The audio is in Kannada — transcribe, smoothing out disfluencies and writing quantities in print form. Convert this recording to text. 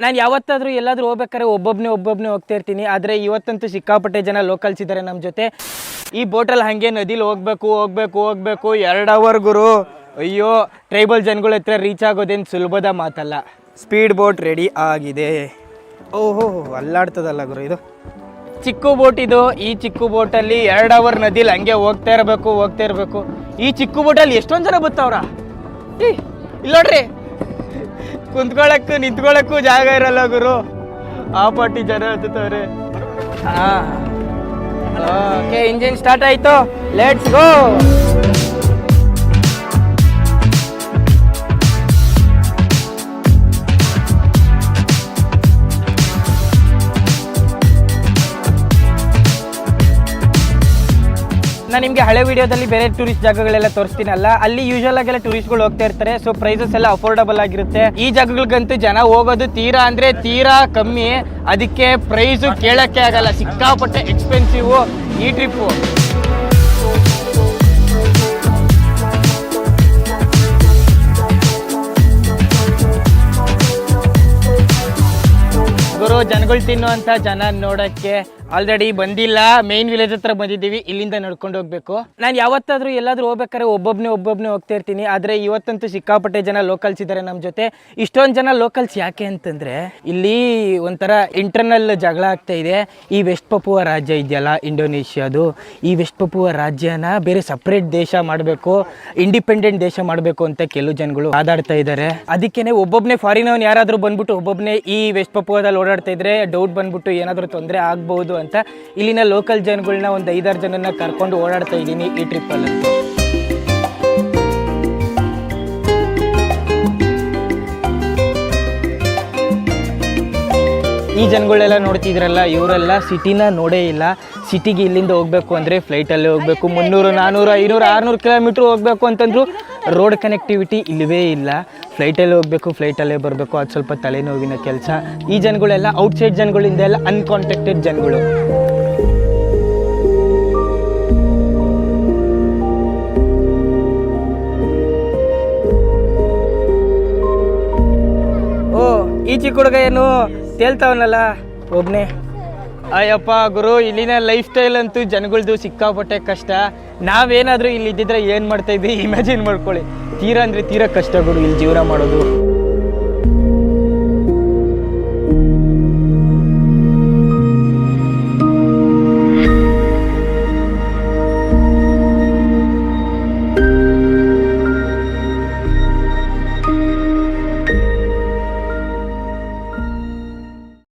ನಾನು ಯಾವತ್ತಾದರೂ ಎಲ್ಲಾದರೂ ಹೋಗ್ಬೇಕಾದ್ರೆ ಒಬ್ಬೊಬ್ಬನೇ ಹೋಗ್ತಾ ಇರ್ತೀನಿ. ಆದರೆ ಇವತ್ತಂತೂ ಸಿಕ್ಕಾಪಟ್ಟೆ ಜನ ಲೋಕಲ್ಸ್ ಇದ್ದಾರೆ ನಮ್ಮ ಜೊತೆ. ಈ ಬೋಟಲ್ಲಿ ಹಾಗೆ ನದಿಲಿ ಹೋಗ್ಬೇಕು 2 ಅವರ್ ಗುರು. ಅಯ್ಯೋ, ಟ್ರೈಬಲ್ ಜನಗಳ ಹತ್ರ ರೀಚ್ ಆಗೋದೇನು ಸುಲಭದ ಮಾತಲ್ಲ. ಸ್ಪೀಡ್ ಬೋಟ್ ರೆಡಿ ಆಗಿದೆ. ಓಹೋ, ಅಲ್ಲಾಡ್ತದಲ್ಲ ಗುರು ಇದು. ಚಿಕ್ಕ ಬೋಟ್ ಇದು. ಈ ಚಿಕ್ಕ ಬೋಟಲ್ಲಿ 2 ಅವರ್ ನದಿಲಿ ಹಂಗೆ ಹೋಗ್ತಾ ಇರಬೇಕು. ಈ ಚಿಕ್ಕ ಬೋಟಲ್ಲಿ ಎಷ್ಟೊಂದು ಜನ ಬರ್ತಾವ್ರ. ಇಲ್ಲ ನೋಡ್ರಿ, ಕುಂತ್ಕೊಳ್ಳಕ್ಕೂ ನಿಂತ್ಕೊಳ್ಳಕ್ಕೂ ಜಾಗ ಇರಲ್ಲ ಗುರು. ಆ ಪಾಟಿ ಜನ ಹತ್ತುತ್ತವ್ರೆ. ಓಕೆ, ಇಂಜಿನ್ ಸ್ಟಾರ್ಟ್ ಆಯ್ತು, ಲೆಟ್ಸ್ ಗೋ. ನಾನು ನಿಮಗೆ ಹಳೆ ವಿಡಿಯೋದಲ್ಲಿ ಬೇರೆ ಟೂರಿಸ್ಟ್ ಜಾಗಗಳೆಲ್ಲ ತೋರಿಸ್ತೀನಲ್ಲ, ಅಲ್ಲಿ ಯೂಶುವಲ್ ಆಗೆಲ್ಲ ಟೂರಿಸ್ಟ್ಗಳು ಹೋಗ್ತಾ ಇರ್ತಾರೆ. ಸೊ ಪ್ರೈಸಸ್ ಎಲ್ಲ ಅಫೋರ್ಡಬಲ್ ಆಗಿರುತ್ತೆ. ಈ ಜಾಗಗಳಿಗಂತೂ ಜನ ಹೋಗೋದು ತೀರಾ ಕಮ್ಮಿ. ಅದಕ್ಕೆ ಪ್ರೈಸು ಕೇಳಕ್ಕೆ ಆಗಲ್ಲ, ಸಿಕ್ಕಾಪಟ್ಟೆ ಎಕ್ಸ್ಪೆನ್ಸಿವ್ ಈ ಟ್ರಿಪ್ಪು. ಗುರು, ಜನಗಳು ತಿನ್ನುವಂಥ ಜನ ನೋಡೋಕ್ಕೆ ಆಲ್ರೆಡಿ ಬಂದಿಲ್ಲ. ಮೇನ್ ವಿಲೇಜ್ ಹತ್ರ ಬಂದಿದ್ದೀವಿ, ಇಲ್ಲಿಂದ ನಡ್ಕೊಂಡು ಹೋಗ್ಬೇಕು. ನಾನು ಯಾವತ್ತಾದರೂ ಎಲ್ಲಾದರೂ ಹೋಗ್ಬೇಕಾದ್ರೆ ಒಬ್ಬೊಬ್ಬನೇ ಹೋಗ್ತಾ ಇರ್ತೀನಿ. ಆದರೆ ಇವತ್ತಂತೂ ಸಿಕ್ಕಾಪಟ್ಟೆ ಜನ ಲೋಕಲ್ಸ್ ಇದ್ದಾರೆ ನಮ್ಮ ಜೊತೆ. ಇಷ್ಟೊಂದು ಜನ ಲೋಕಲ್ಸ್ ಯಾಕೆ ಅಂತಂದರೆ, ಇಲ್ಲಿ ಒಂಥರ ಇಂಟರ್ನಲ್ ಜಗಳ ಆಗ್ತಾ ಇದೆ. ಈ ವೆಸ್ಟ್ ಪಪುವಾ ರಾಜ್ಯ ಇದೆಯಲ್ಲ, ಇಂಡೋನೇಷ್ಯಾದು, ಈ ವೆಸ್ಟ್ ಪಪುವಾ ರಾಜ್ಯನ ಬೇರೆ ಸಪ್ರೇಟ್ ದೇಶ ಮಾಡಬೇಕು, ಇಂಡಿಪೆಂಡೆಂಟ್ ದೇಶ ಮಾಡಬೇಕು ಅಂತ ಕೆಲವು ಜನಗಳು ಮಾತಾಡ್ತಾ ಇದ್ದಾರೆ. ಅದಕ್ಕೇ ಒಬ್ಬೊಬ್ಬನೇ ಫಾರಿನವನ್ ಯಾರಾದರೂ ಬಂದ್ಬಿಟ್ಟು ಒಬ್ಬೊಬ್ಬನೇ ಈ ವೆಸ್ಟ್ ಪಪುವಾದಲ್ಲಿ ಓಡಾಡ್ತಾ ಇದ್ರೆ ಡೌಟ್ ಬಂದ್ಬಿಟ್ಟು ಏನಾದರೂ ತೊಂದರೆ ಆಗ್ಬೋದು ಅಂತ ಇಲ್ಲಿನ ಲೋಕಲ್ ಜನಗಳನ್ನ ಒಂದು 5-6 ಜನನ್ನ ಕರ್ಕೊಂಡು ಓಡಾಡ್ತಾ ಇದ್ದೀನಿ ಈ ಟ್ರಿಪ್ಪಲ್ಲಿ. ಈ ಜನಗಳೆಲ್ಲ ನೋಡ್ತಿದ್ರಲ್ಲ, ಇವರೆಲ್ಲ ಸಿಟಿನ ನೋಡೇ ಇಲ್ಲ. ಸಿಟಿಗೆ ಇಲ್ಲಿಂದ ಹೋಗ್ಬೇಕು ಅಂದರೆ ಫ್ಲೈಟಲ್ಲೇ ಹೋಗ್ಬೇಕು. 300, 400, 500, 600 ಕಿಲೋಮೀಟ್ರ್ ಹೋಗ್ಬೇಕು ಅಂತಂದ್ರು ರೋಡ್ ಕನೆಕ್ಟಿವಿಟಿ ಇಲ್ಲವೇ ಇಲ್ಲ. ಫ್ಲೈಟಲ್ಲೇ ಹೋಗ್ಬೇಕು, ಫ್ಲೈಟಲ್ಲೇ ಬರಬೇಕು. ಅದು ಸ್ವಲ್ಪ ತಲೆನೋವಿನ ಕೆಲಸ. ಈ ಜನಗಳೆಲ್ಲ ಔಟ್ಸೈಡ್ ಜನಗಳಿಂದ ಎಲ್ಲ ಅನ್ಕಾಂಟ್ಯಾಕ್ಟೆಡ್ ಜನಗಳು. ಓ, ಈ ಚಿಕ್ಕ ಹುಡುಗ ಏನು ತೇಲ್ತಾವನಲ್ಲ ಒಬ್ಬನೇ. ಅಯ್ಯಪ್ಪ ಗುರು, ಇಲ್ಲಿನ ಲೈಫ್ ಸ್ಟೈಲ್ ಅಂತೂ ಜನಗಳ್ದು ಸಿಕ್ಕಾಪಟ್ಟೆ ಕಷ್ಟ. ನಾವೇನಾದರೂ ಇಲ್ಲಿ ಇದ್ದಿದ್ರೆ ಏನು ಮಾಡ್ತಾ ಇದ್ವಿ ಇಮ್ಯಾಜಿನ್ ಮಾಡ್ಕೊಳ್ಳಿ. ತೀರಾ ಕಷ್ಟ ಗುರು ಇಲ್ಲಿ ಜೀವನ ಮಾಡೋದು.